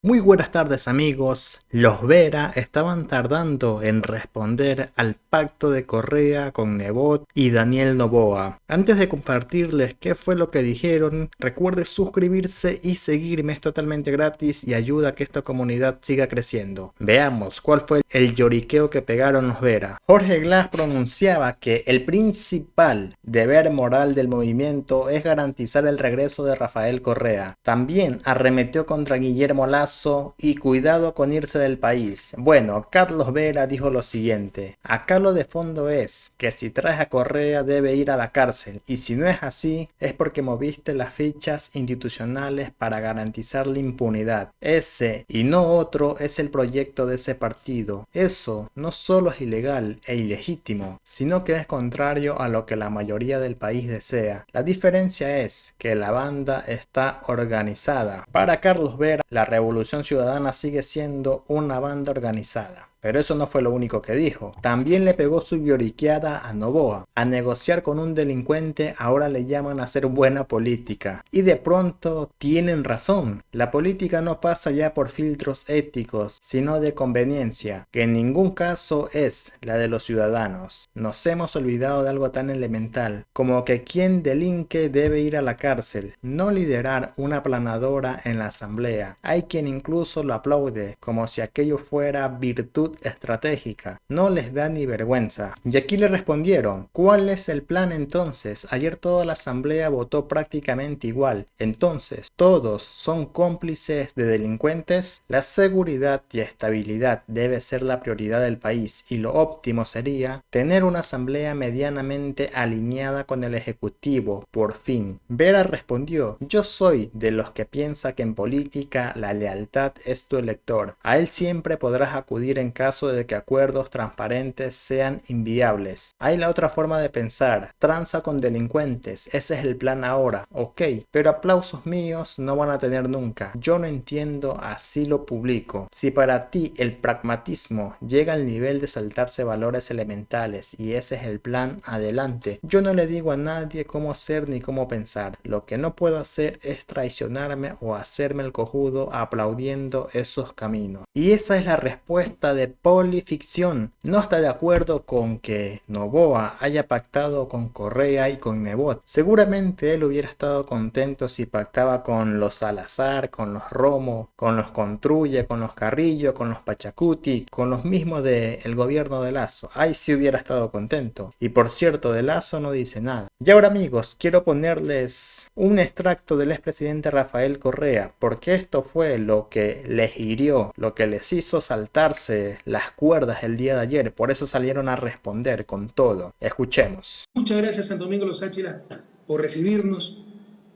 Muy buenas tardes amigos, los Vera estaban tardando en responder al pacto de Correa con Nebot y Daniel Noboa. Antes de compartirles qué fue lo que dijeron, recuerde suscribirse y seguirme, es totalmente gratis y ayuda a que esta comunidad siga creciendo. Veamos cuál fue el lloriqueo que pegaron los Vera. Jorge Glass pronunciaba que el principal deber moral del movimiento es garantizar el regreso de Rafael Correa. También arremetió contra Guillermo Lasso y cuidado con irse del país. Bueno, Carlos Vera dijo lo siguiente: acá lo de fondo es que si traes a Correa debe ir a la cárcel, y si no es así es porque moviste las fichas institucionales para garantizar la impunidad. Ese y no otro es el proyecto de ese partido. Eso no solo es ilegal e ilegítimo, sino que es contrario a lo que la mayoría del país desea. La diferencia es que la banda está organizada. Para Carlos Vera, la Revolución Ciudadana sigue siendo una banda organizada. Pero eso no fue lo único que dijo. También le pegó su lloriqueada a Noboa. A negociar con un delincuente ahora le llaman a hacer buena política. Y de pronto tienen razón. La política no pasa ya por filtros éticos, sino de conveniencia, que en ningún caso es la de los ciudadanos. Nos hemos olvidado de algo tan elemental, como que quien delinque debe ir a la cárcel, no liderar una planadora en la asamblea. Hay quien incluso lo aplaude, como si aquello fuera virtud estratégica. No les da ni vergüenza. Y aquí le respondieron: ¿cuál es el plan entonces? Ayer toda la asamblea votó prácticamente igual. Entonces, ¿todos son cómplices de delincuentes? La seguridad y estabilidad debe ser la prioridad del país, y lo óptimo sería tener una asamblea medianamente alineada con el ejecutivo, por fin. Vera respondió: yo soy de los que piensa que en política la lealtad es tu elector. A él siempre podrás acudir en caso de que acuerdos transparentes sean inviables. Hay la otra forma de pensar: tranza con delincuentes, ese es el plan ahora, ok, pero aplausos míos no van a tener nunca. Yo no entiendo, así lo publico. Si para ti el pragmatismo llega al nivel de saltarse valores elementales y ese es el plan, adelante. Yo no le digo a nadie cómo ser ni cómo pensar. Lo que no puedo hacer es traicionarme o hacerme el cojudo aplaudiendo esos caminos. Y esa es la respuesta de Polificción. No está de acuerdo con que Noboa haya pactado con Correa y con Nebot. Seguramente él hubiera estado contento si pactaba con los Salazar, con los Romo, con los Contrulla, con los Carrillo, con los Pachacuti, con los mismos del gobierno de Lasso. Ahí sí hubiera estado contento. Y por cierto, de Lasso no dice nada. Y ahora amigos, quiero ponerles un extracto del expresidente Rafael Correa, porque esto fue lo que les hirió, lo que les hizo saltarse las cuerdas el día de ayer. Por eso salieron a responder con todo. Escuchemos. Muchas gracias, Santo Domingo Los Áchilas, por recibirnos.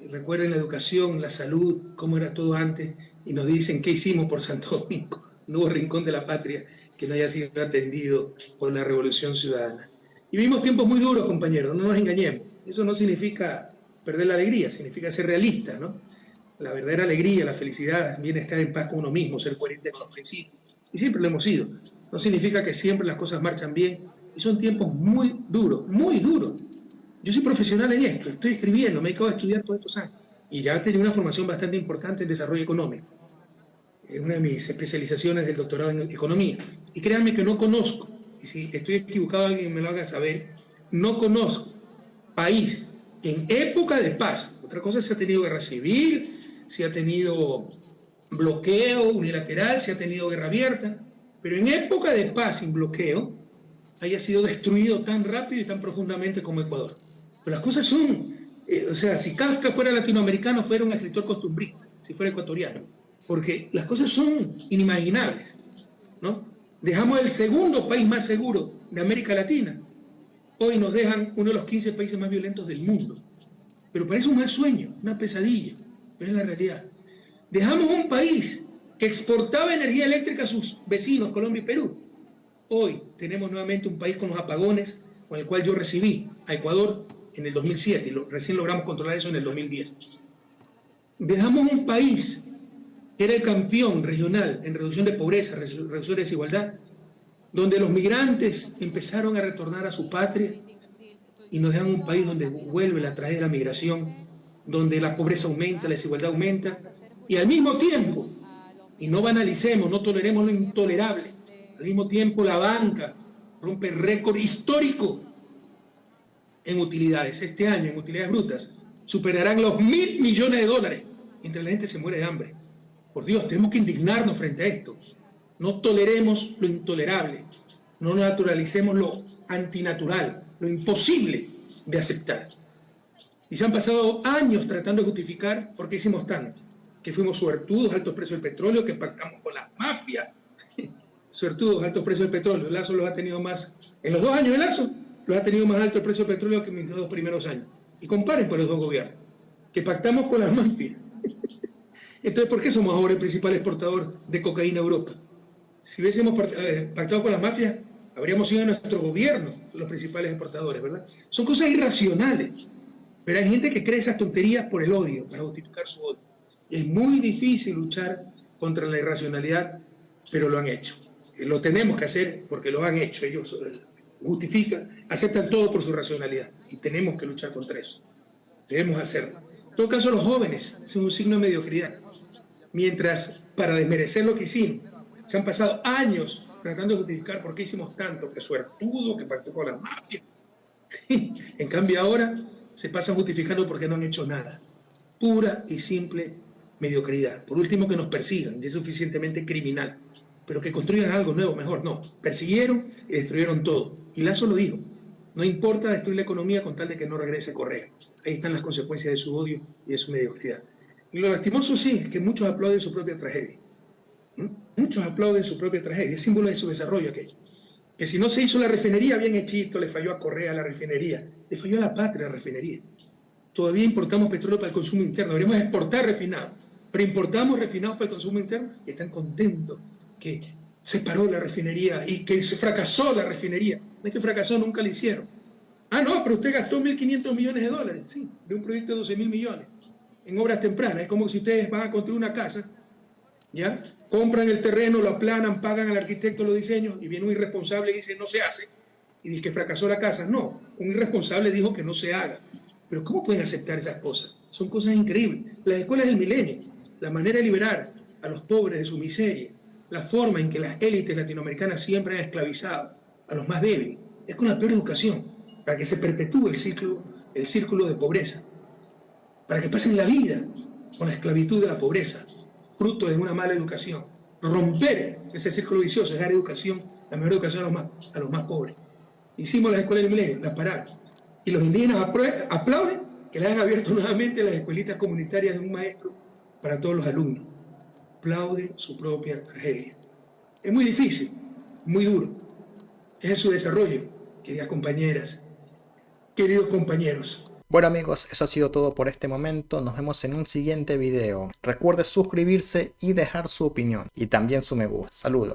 Recuerden la educación, la salud, cómo era todo antes, y nos dicen qué hicimos por Santo Domingo. No hubo rincón de la patria que no haya sido atendido por la Revolución Ciudadana. Y vivimos tiempos muy duros, compañeros, no nos engañemos. Eso no significa perder la alegría, significa ser realista, ¿no? La verdadera alegría, la felicidad, viene estar en paz con uno mismo, ser coherente con los principios. Y siempre lo hemos sido. No significa que siempre las cosas marchan bien. Y son tiempos muy duros, muy duros. Yo soy profesional en esto, estoy escribiendo, me he dedicado a estudiar todos estos años. Y ya tenía una formación bastante importante en desarrollo económico. Es una de mis especializaciones del doctorado en economía. Y créanme que no conozco, y si estoy equivocado alguien me lo haga saber, no conozco país que en época de paz, otra cosa es si ha tenido guerra civil, si ha tenido bloqueo unilateral, si ha tenido guerra abierta, pero en época de paz sin bloqueo haya sido destruido tan rápido y tan profundamente como Ecuador. Pero las cosas son, o sea, si Kafka fuera latinoamericano, fuera un escritor costumbrista, si fuera ecuatoriano, porque las cosas son inimaginables, ¿no? Dejamos el segundo país más seguro de América Latina. Hoy nos dejan uno de los 15 países más violentos del mundo. Pero parece un mal sueño, una pesadilla, pero es la realidad. Dejamos un país que exportaba energía eléctrica a sus vecinos, Colombia y Perú. Hoy tenemos nuevamente un país con los apagones, con el cual yo recibí a Ecuador en el 2007 y recién logramos controlar eso en el 2010. Dejamos un país que era el campeón regional en reducción de pobreza, reducción de desigualdad, donde los migrantes empezaron a retornar a su patria y nos dejan un país donde vuelve la tragedia de la migración, donde la pobreza aumenta, la desigualdad aumenta, y al mismo tiempo Y no banalicemos, no toleremos lo intolerable. Al mismo tiempo, la banca rompe récord histórico en utilidades. Este año, en utilidades brutas, superarán los $1.000 millones, mientras la gente se muere de hambre. Por Dios, tenemos que indignarnos frente a esto. No toleremos lo intolerable. No naturalicemos lo antinatural, lo imposible de aceptar. Y se han pasado años tratando de justificar por qué hicimos tanto. Que fuimos suertudos, altos precios del petróleo, que pactamos con las mafias. Suertudos, altos precios del petróleo. Lazo los ha tenido más, en los 2 años de Lazo, los ha tenido más alto el precio del petróleo que en mis 2 primeros años. Y comparen por los 2 gobiernos, que pactamos con las mafias. Entonces, ¿por qué somos ahora el principal exportador de cocaína a Europa? Si hubiésemos pactado con las mafias, habríamos sido nuestro gobierno los principales exportadores, ¿verdad? Son cosas irracionales. Pero hay gente que cree esas tonterías por el odio, para justificar su odio. Y es muy difícil luchar contra la irracionalidad, pero lo han hecho. Lo tenemos que hacer porque lo han hecho. Ellos justifican, aceptan todo por su racionalidad. Y tenemos que luchar contra eso. Debemos hacerlo. En todo caso, los jóvenes son un signo de mediocridad. Mientras, para desmerecer lo que hicimos, se han pasado años tratando de justificar por qué hicimos tanto, que suertudo, que pactó con las mafias. En cambio, ahora se pasan justificando porque no han hecho nada. Pura y simple mediocridad. Por último, que nos persigan, y es suficientemente criminal. Pero que construyan algo nuevo, mejor. No, persiguieron y destruyeron todo. Y Lazo lo dijo. No importa destruir la economía con tal de que no regrese Correa. Ahí están las consecuencias de su odio y de su mediocridad. Y lo lastimoso sí es que muchos aplauden su propia tragedia. Muchos aplauden su propia tragedia. Es símbolo de su desarrollo aquello. Que si no se hizo la refinería bien hechito, le falló a Correa la refinería. Le falló a la patria la refinería. Todavía importamos petróleo para el consumo interno. Deberíamos exportar refinados. Pero importamos refinados para el consumo interno y están contentos que se paró la refinería y que se fracasó la refinería. No es que fracasó, nunca lo hicieron. Ah, no, pero usted gastó $1.500 millones. Sí, de un proyecto de 12.000 millones en obras tempranas. Es como si ustedes van a construir una casa, ¿ya? Compran el terreno, lo aplanan, pagan al arquitecto los diseños y viene un irresponsable y dice no se hace. Y dice que fracasó la casa. No, un irresponsable dijo que no se haga. Pero ¿cómo pueden aceptar esas cosas? Son cosas increíbles. Las escuelas del milenio, la manera de liberar a los pobres de su miseria, la forma en que las élites latinoamericanas siempre han esclavizado a los más débiles, es con la peor educación, para que se perpetúe el círculo de pobreza, para que pasen la vida con la esclavitud de la pobreza, fruto de una mala educación. Romper ese círculo vicioso es dar educación, la mejor educación a los más pobres. Hicimos las escuelas del milenio, las pararon. Y los indígenas aplauden que le hayan abierto nuevamente las escuelitas comunitarias de un maestro para todos los alumnos. Aplauden su propia tragedia. Es muy difícil, muy duro. Es su desarrollo, queridas compañeras, queridos compañeros. Bueno amigos, eso ha sido todo por este momento. Nos vemos en un siguiente video. Recuerde suscribirse y dejar su opinión. Y también su me gusta. Saludos.